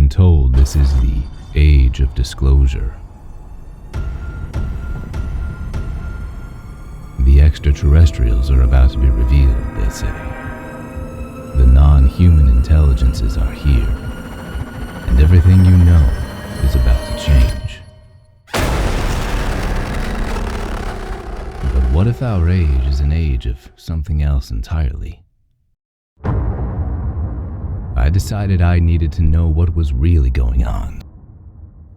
been told this is the age of disclosure. The extraterrestrials are about to be revealed, they say. The non-human intelligences are here, and everything you know is about to change. But what if our age is an age of something else entirely? I decided I needed to know what was really going on.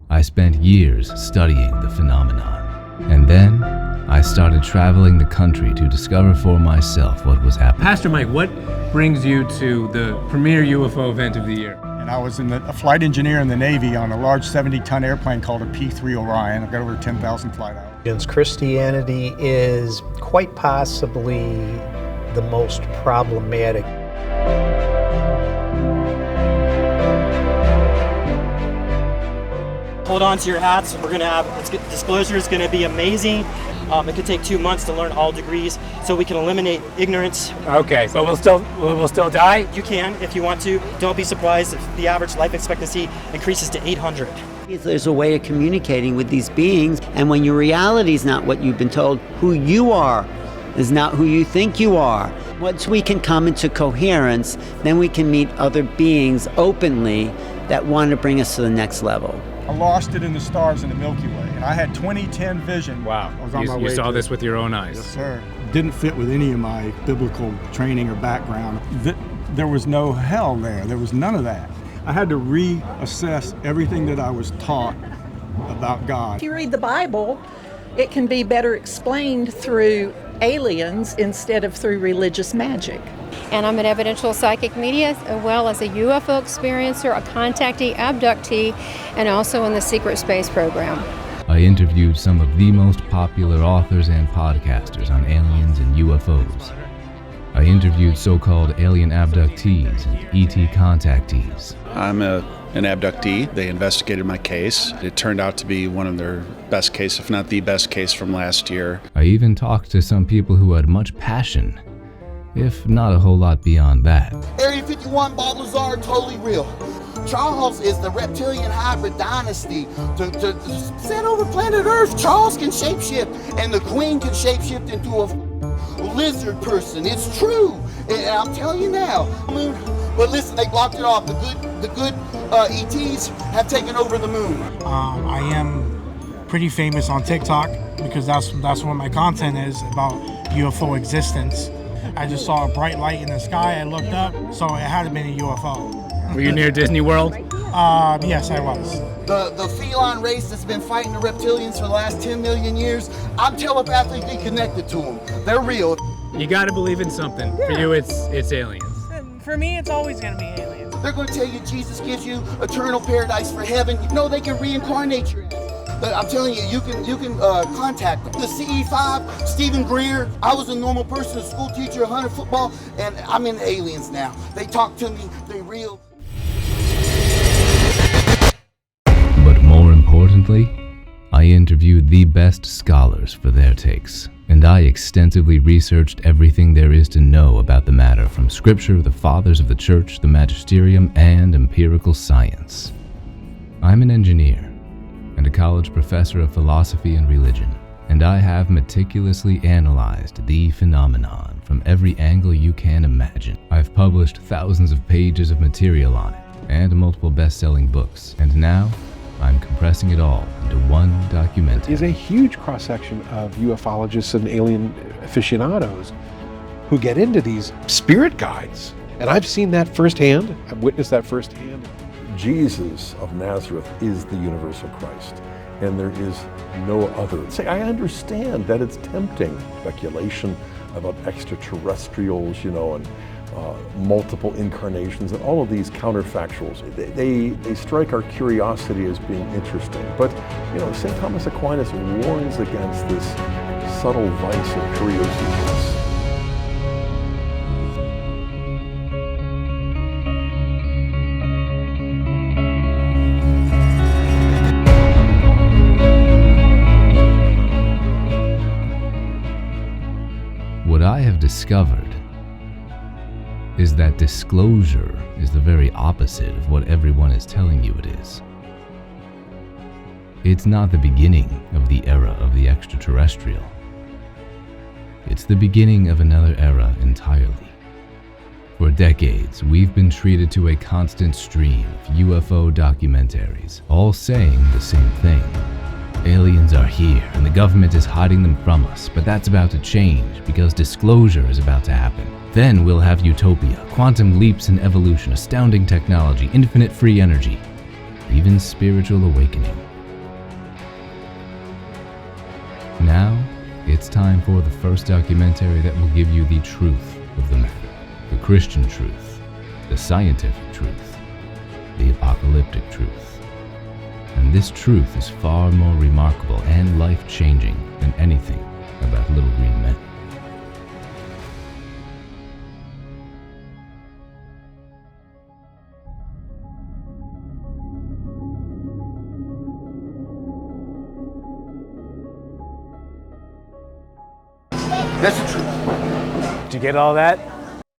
I spent years studying the phenomenon, and then I started traveling the country to discover for myself what was happening. Pastor Mike, what brings you to the premier UFO event of the year? And I was a flight engineer in the Navy on a large 70-ton airplane called a P-3 Orion. I've got over 10,000 flight hours. Christianity is quite possibly the most problematic. Hold on to your hats. We're gonna have, disclosure is gonna be amazing. It could take 2 months to learn all degrees, so we can eliminate ignorance. Okay, but we'll still die? You can, if you want to. Don't be surprised if the average life expectancy increases to 800. There's a way of communicating with these beings, and when your reality is not what you've been told, who you are is not who you think you are. Once we can come into coherence, then we can meet other beings openly that want to bring us to the next level. I lost it in the stars in the Milky Way, and I had 20/10 vision. Wow, I was on my you way saw to this it. with your own eyes. Yes, sir. Didn't fit with any of my biblical training or background. There was no hell there. There was none of that. I had to reassess everything that I was taught about God. If you read the Bible, it can be better explained through aliens instead of through religious magic. And I'm an evidential psychic medium, as well as a UFO experiencer, a contactee, abductee, and also in the secret space program. I interviewed some of the most popular authors and podcasters on aliens and UFOs. I interviewed so-called alien abductees and ET contactees. I'm an abductee. They investigated my case. It turned out to be one of their best case, if not the best case from last year. I even talked to some people who had much passion, if not a whole lot beyond that. Area 51, Bob Lazar, totally real. Charles is the reptilian hybrid dynasty to set over planet Earth. Charles can shapeshift, and the Queen can shapeshift into a lizard person. It's true, and I'm telling you now. But listen, they blocked it off. The good ETs have taken over the moon. I am pretty famous on TikTok because that's what my content is about UFO existence. I just saw a bright light in the sky. I looked up, so it had to be a UFO. Were you near Disney World? Yes, I was. The feline race that's been fighting the reptilians for the last 10 million years, I'm telepathically connected to them. They're real. You got to believe in something. Yeah. For you, it's aliens. For me, it's always going to be aliens. They're going to tell you Jesus gives you eternal paradise for heaven. No, they can reincarnate you. I'm telling you, you can contact them. The CE5, Stephen Greer. I was a normal person, a school teacher, 100 football, and I'm in aliens now. They talk to me. They're real. But more importantly, I interviewed the best scholars for their takes, and I extensively researched everything there is to know about the matter, from scripture, the fathers of the church, the magisterium, and empirical science. I'm an engineer and a college professor of philosophy and religion, and I have meticulously analyzed the phenomenon from every angle you can imagine. I've published thousands of pages of material on it, and multiple best-selling books, and now I'm compressing it all into one documentary. There's a huge cross-section of ufologists and alien aficionados who get into these spirit guides. And I've seen that firsthand. I've witnessed that firsthand. Jesus of Nazareth is the universal Christ, and there is no other. Say, I understand that it's tempting. Speculation about extraterrestrials, and multiple incarnations, and all of these counterfactuals. They strike our curiosity as being interesting. But, St. Thomas Aquinas warns against this subtle vice of curiosity. What I have discovered is that disclosure is the very opposite of what everyone is telling you it is. It's not the beginning of the era of the extraterrestrial. It's the beginning of another era entirely. For decades, we've been treated to a constant stream of UFO documentaries, all saying the same thing. Aliens are here, and the government is hiding them from us, but that's about to change because disclosure is about to happen. Then we'll have utopia, quantum leaps in evolution, astounding technology, infinite free energy, even spiritual awakening. Now, it's time for the first documentary that will give you the truth of the matter. The Christian truth, the scientific truth, the apocalyptic truth. And this truth is far more remarkable and life-changing than anything about little green men. That's the truth. Did you get all that?